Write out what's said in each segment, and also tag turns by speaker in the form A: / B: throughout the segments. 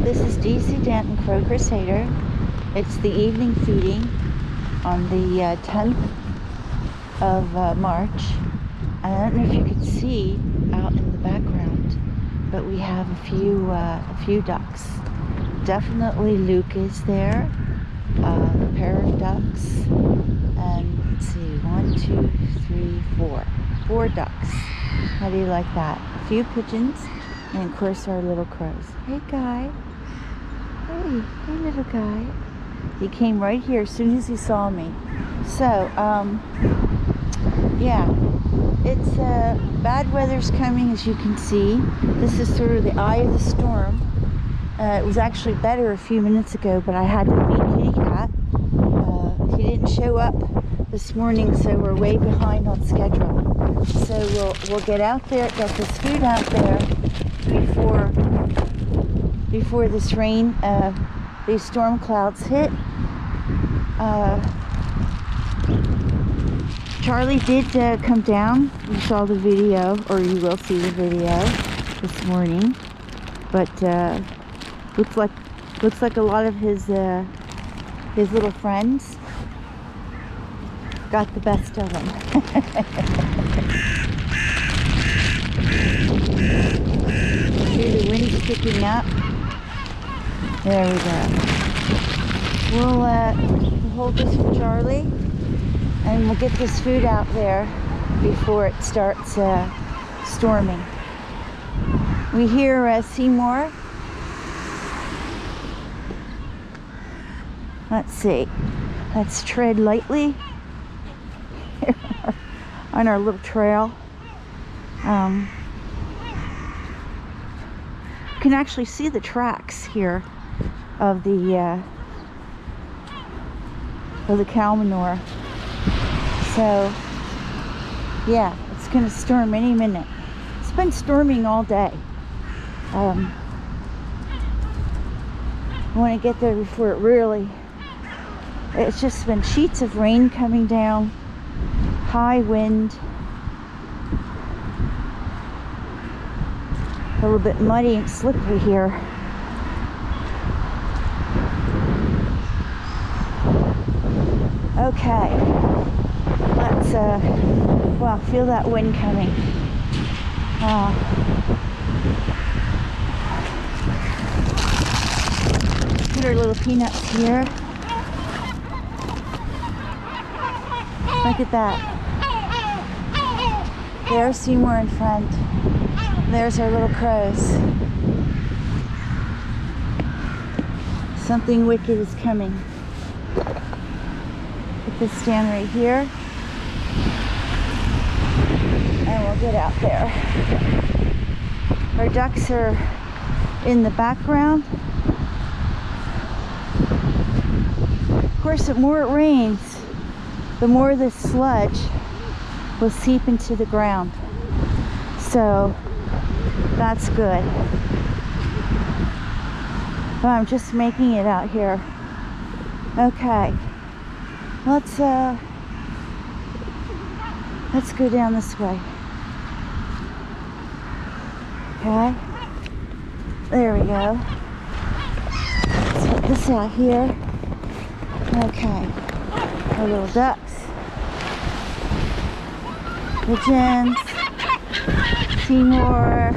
A: This is DC Danton Crow Crusader. It's the evening feeding on the 10th of March. I don't know if you can see out in the background, but we have a few ducks. Definitely Luka is there, a pair of ducks, and let's see, 1, 2, 3, 4. 4 ducks. How do you like that? A few pigeons, and of course our little crows. Hey guy. Hey little guy. He came right here as soon as he saw me. So, yeah, it's bad weather's coming, as you can see. This is sort of the eye of the storm. It was actually better a few minutes ago, but I had to feed Kitty Cat. He didn't show up this morning, so we're way behind on schedule. So we'll get out there, get this food out there before this rain, these storm clouds hit. Charlie did come down. You saw the video, or you will see the video this morning. But looks like a lot of his little friends got the best of him. See the wind picking up. There we go. We'll hold this for Charlie, and we'll get this food out there before it starts storming. We hear Seymour. Let's see. Let's tread lightly on our little trail. You can actually see the tracks here of the cow manure. So yeah, it's gonna storm any minute. It's been storming all day. I want to get there before it really. It's just been sheets of rain coming down, high wind, a little bit muddy and slippery here. Okay, let's wow, feel that wind coming. Put our little peanuts here. Look at that. There's Seymour in front. There's our little crows. Something wicked is coming. Put this stand right here. And we'll get out there. Our ducks are in the background. Of course, the more it rains, the more the sludge will seep into the ground. So that's good. But I'm just making it out here. Okay. Let's go down this way. Okay. There we go. Let's put this out here. Okay. Our little ducks. Pigeons. Seymour.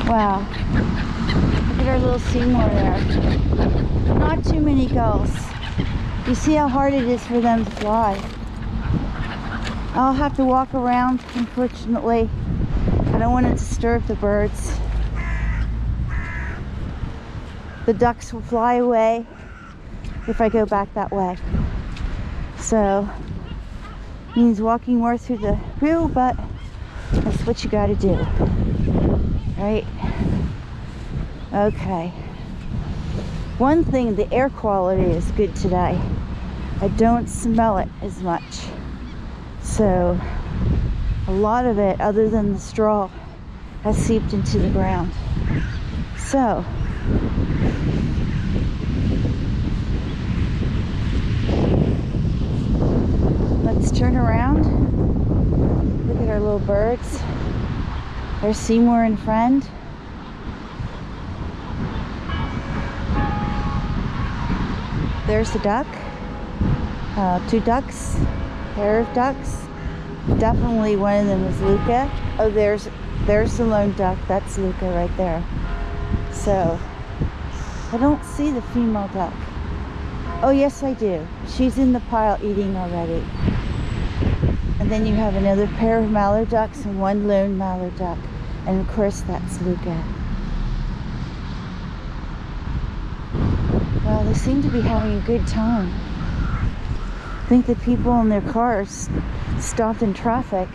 A: Wow. Look at our little Seymour there. Not too many gulls. You see how hard it is for them to fly. I'll have to walk around, unfortunately. I don't want to disturb the birds. The ducks will fly away if I go back that way. So, means walking more through the rue, but that's what you gotta do. Right? Okay. One thing, the air quality is good today. I don't smell it as much. So, a lot of it, other than the straw, has seeped into the ground. So, let's turn around. Look at our little birds. There's Seymour and friend. There's the duck. 2 ducks. Pair of ducks. Definitely one of them is Luka. Oh, there's the lone duck. That's Luka right there. So, I don't see the female duck. Oh, yes, I do. She's in the pile eating already. And then you have another pair of mallard ducks and one lone mallard duck. And of course, that's Luka. Well, they seem to be having a good time. I think the people in their cars stopped in traffic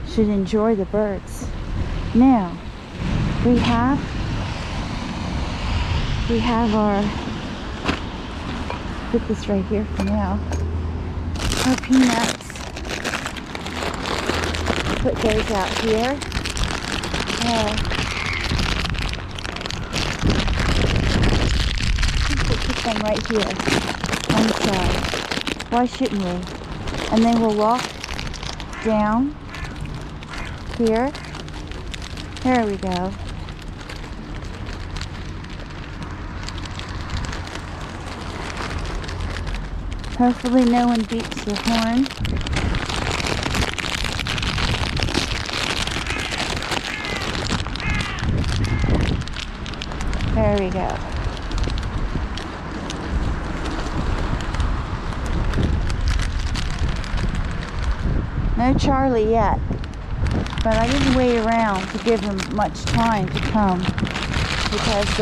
A: should enjoy the birds. Now, we have our, put this right here for now, our peanuts. Put those out here. I think we'll put them right here on the side. Why shouldn't we? And then we'll walk down here. There we go. Hopefully no one beeps their horn. There we go. No Charlie yet, but I didn't wait around to give him much time to come because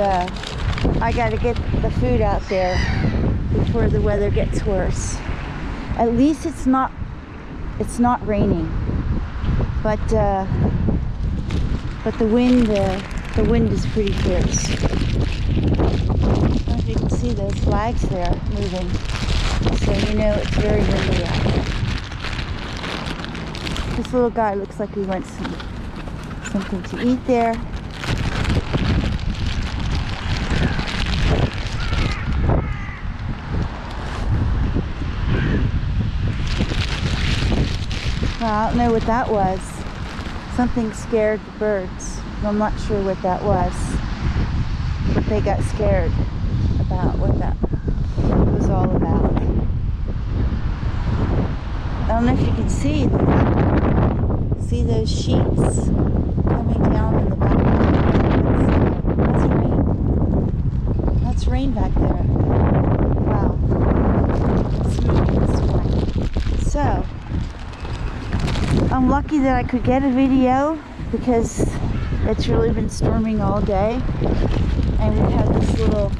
A: I got to get the food out there before the weather gets worse. At least it's not raining, but the wind is pretty fierce. As you can see, those flags there moving, so you know it's very windy out there. This little guy looks like he wants something to eat there. Well, I don't know what that was. Something scared the birds. I'm not sure what that was. But they got scared about what that was all about. I don't know if you can see those sheets coming down in the background. That's rain. That's rain back there. Wow. It's moving this way. So, I'm lucky that I could get a video because it's really been storming all day. And we have this little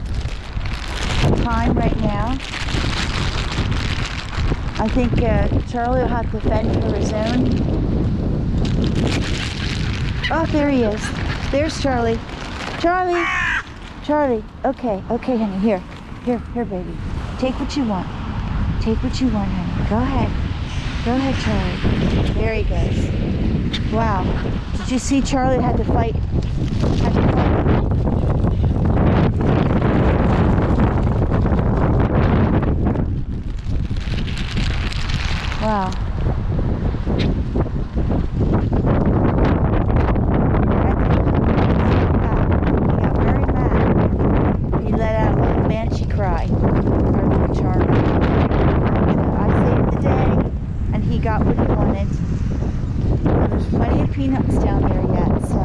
A: time right now. I think Charlie will have to fend for his own. Oh, there he is. There's Charlie. Charlie! Charlie. Okay, honey. Here, baby. Take what you want. Take what you want, honey. Go ahead. Go ahead, Charlie. There he goes. Wow. Did you see Charlie had to fight? Wow. He got very mad. He let out a little banshee cry. Our little Charlie. I saved the day, and he got what he wanted. And there's plenty of peanuts down there yet, so.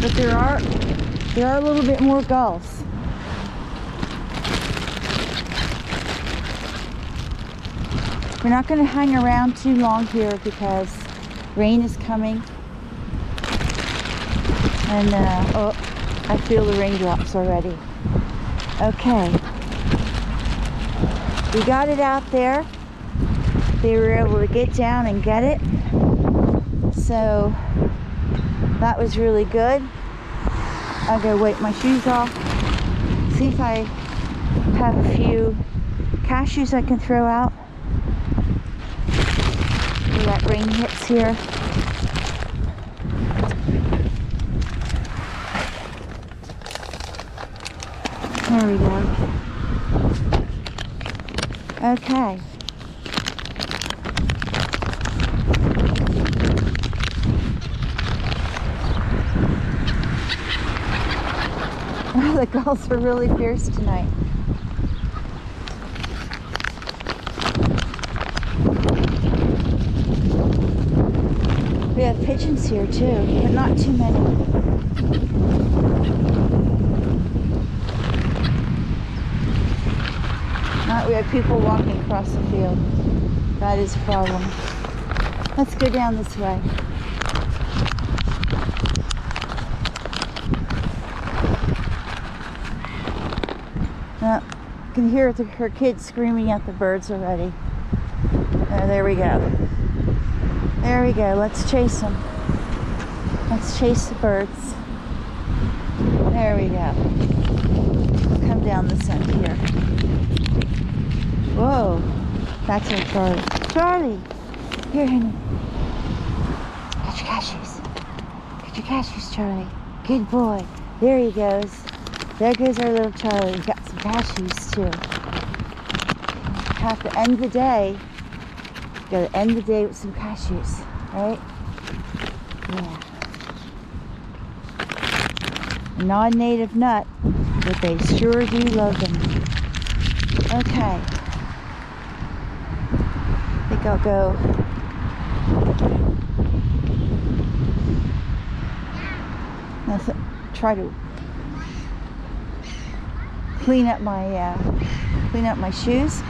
A: But there are a little bit more gulls. We're not going to hang around too long here because rain is coming. And, oh, I feel the raindrops already. Okay. We got it out there. They were able to get down and get it. So, that was really good. I'll go wipe my shoes off. See if I have a few cashews I can throw out. That rain hits here. There we go. Okay. The gulls are really fierce tonight. We have pigeons here too, but not too many. We have people walking across the field. That is a problem. Let's go down this way. You can hear her kids screaming at the birds already. There we go. There we go. Let's chase them. Let's chase the birds. There we go. Come down this end here. Whoa. That's our Charlie. Charlie! Here, honey. Get your cashews. Get your cashews, Charlie. Good boy. There he goes. There goes our little Charlie. We got some cashews too. Have to end the day. Gotta end the day with some cashews, right? Yeah. A non-native nut, but they sure do love them. Okay. I think I'll go. Let's try to clean up my shoes.